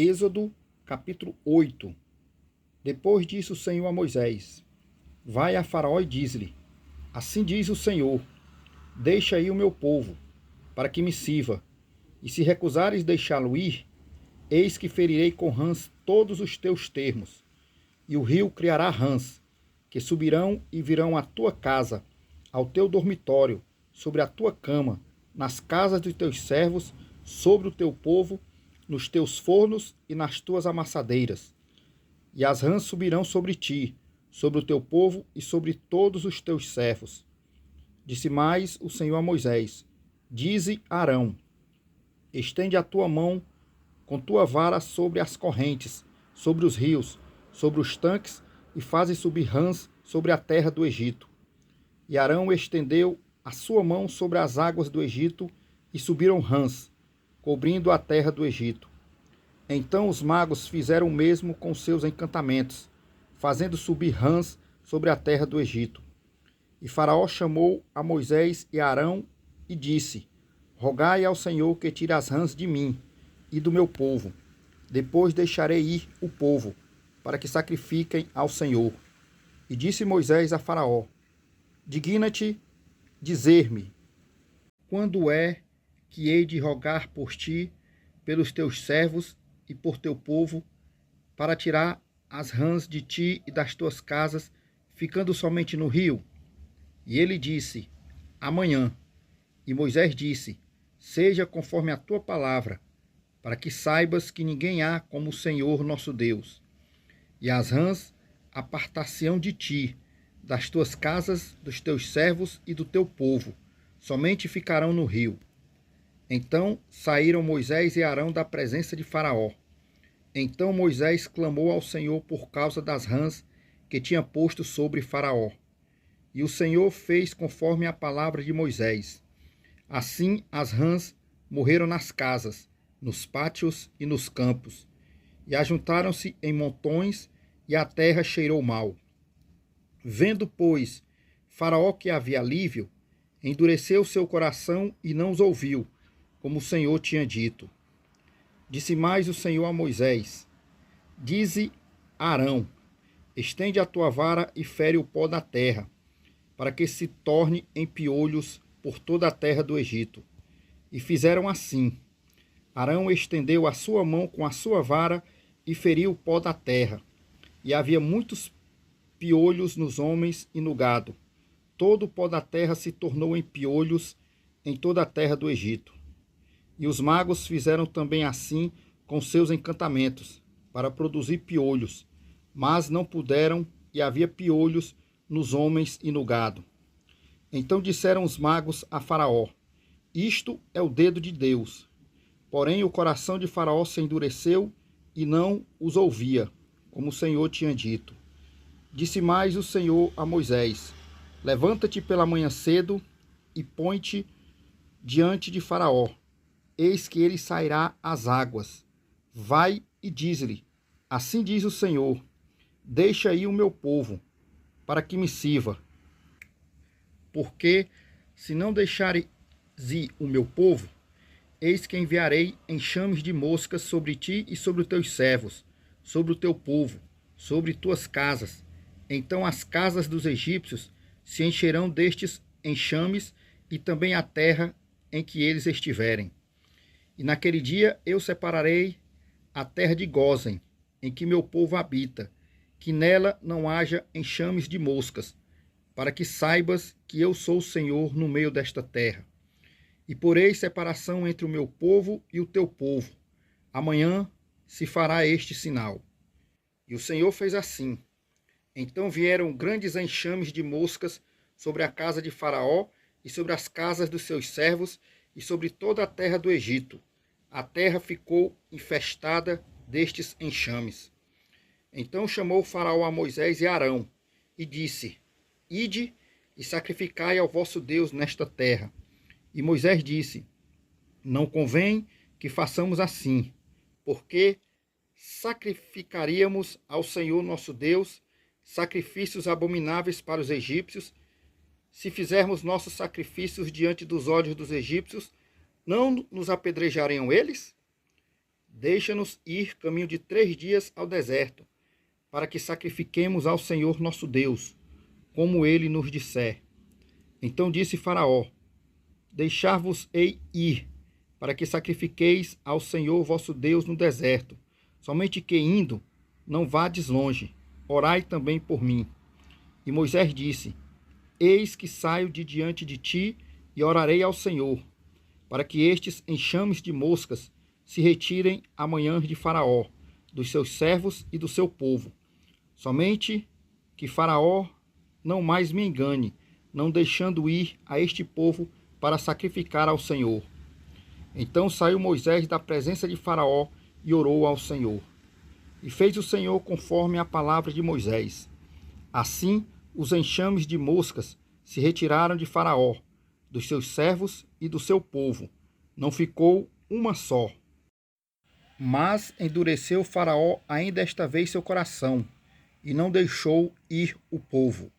Êxodo, capítulo 8. Depois disse o Senhor a Moisés: Vai a Faraó e diz-lhe: Assim diz o Senhor: Deixa aí o meu povo, para que me sirva, e se recusares deixá-lo ir, eis que ferirei com rãs todos os teus termos, e o rio criará rãs, que subirão e virão à tua casa, ao teu dormitório, sobre a tua cama, nas casas dos teus servos, sobre o teu povo, nos teus fornos e nas tuas amassadeiras. E as rãs subirão sobre ti, sobre o teu povo e sobre todos os teus servos. Disse mais o Senhor a Moisés: Dize a Arão: Estende a tua mão com tua vara sobre as correntes, sobre os rios, sobre os tanques, e faze subir rãs sobre a terra do Egito. E Arão estendeu a sua mão sobre as águas do Egito, e subiram rãs, cobrindo a terra do Egito. Então os magos fizeram o mesmo com seus encantamentos, fazendo subir rãs sobre a terra do Egito. E Faraó chamou a Moisés e a Arão e disse: Rogai ao Senhor que tire as rãs de mim e do meu povo. Depois deixarei ir o povo, para que sacrifiquem ao Senhor. E disse Moisés a Faraó: Digna-te dizer-me, quando é que hei de rogar por ti, pelos teus servos e por teu povo, para tirar as rãs de ti e das tuas casas, ficando somente no rio? E ele disse: Amanhã. E Moisés disse: Seja conforme a tua palavra, para que saibas que ninguém há como o Senhor nosso Deus. E as rãs apartar-se-ão de ti, das tuas casas, dos teus servos e do teu povo, somente ficarão no rio. Então saíram Moisés e Arão da presença de Faraó. Então Moisés clamou ao Senhor por causa das rãs que tinha posto sobre Faraó. E o Senhor fez conforme a palavra de Moisés. Assim as rãs morreram nas casas, nos pátios e nos campos, e ajuntaram-se em montões, e a terra cheirou mal. Vendo, pois, Faraó que havia alívio, endureceu seu coração e não os ouviu, como o Senhor tinha dito. Disse mais o Senhor a Moisés: Dize a Arão: Estende a tua vara e fere o pó da terra, para que se torne em piolhos por toda a terra do Egito. E fizeram assim. Arão estendeu a sua mão com a sua vara e feriu o pó da terra. E havia muitos piolhos nos homens e no gado. Todo o pó da terra se tornou em piolhos em toda a terra do Egito. E os magos fizeram também assim com seus encantamentos, para produzir piolhos, mas não puderam, e havia piolhos nos homens e no gado. Então disseram os magos a Faraó: Isto é o dedo de Deus. Porém o coração de Faraó se endureceu e não os ouvia, como o Senhor tinha dito. Disse mais o Senhor a Moisés: Levanta-te pela manhã cedo e põe-te diante de Faraó. Eis que ele sairá às águas. Vai e diz-lhe: Assim diz o Senhor: Deixa aí o meu povo, para que me sirva. Porque, se não deixares ir o meu povo, eis que enviarei enxames de moscas sobre ti e sobre os teus servos, sobre o teu povo, sobre tuas casas. Então as casas dos egípcios se encherão destes enxames, e também a terra em que eles estiverem. E naquele dia eu separarei a terra de Gósen, em que meu povo habita, que nela não haja enxames de moscas, para que saibas que eu sou o Senhor no meio desta terra. E porei separação entre o meu povo e o teu povo. Amanhã se fará este sinal. E o Senhor fez assim. Então vieram grandes enxames de moscas sobre a casa de Faraó e sobre as casas dos seus servos e sobre toda a terra do Egito. A terra ficou infestada destes enxames. Então chamou Faraó a Moisés e a Arão e disse: Ide e sacrificai ao vosso Deus nesta terra. E Moisés disse: Não convém que façamos assim, porque sacrificaríamos ao Senhor nosso Deus sacrifícios abomináveis para os egípcios. Se fizermos nossos sacrifícios diante dos olhos dos egípcios, não nos apedrejariam eles? deixa-nos ir caminho de 3 dias ao deserto, para que sacrifiquemos ao Senhor nosso Deus, como ele nos disser. Então disse Faraó: deixar-vos-ei ir, para que sacrifiqueis ao Senhor vosso Deus no deserto. Somente que indo, não vades longe, orai também por mim. E Moisés disse: eis que saio de diante de ti e orarei ao Senhor, para que estes enxames de moscas se retirem amanhã de Faraó, dos seus servos e do seu povo. Somente que Faraó não mais me engane, não deixando ir a este povo para sacrificar ao Senhor. Então saiu Moisés da presença de Faraó e orou ao Senhor. E fez o Senhor conforme a palavra de Moisés. Assim, os enxames de moscas se retiraram de Faraó, dos seus servos e do seu povo. Não ficou uma só. Mas endureceu Faraó ainda esta vez seu coração, e não deixou ir o povo.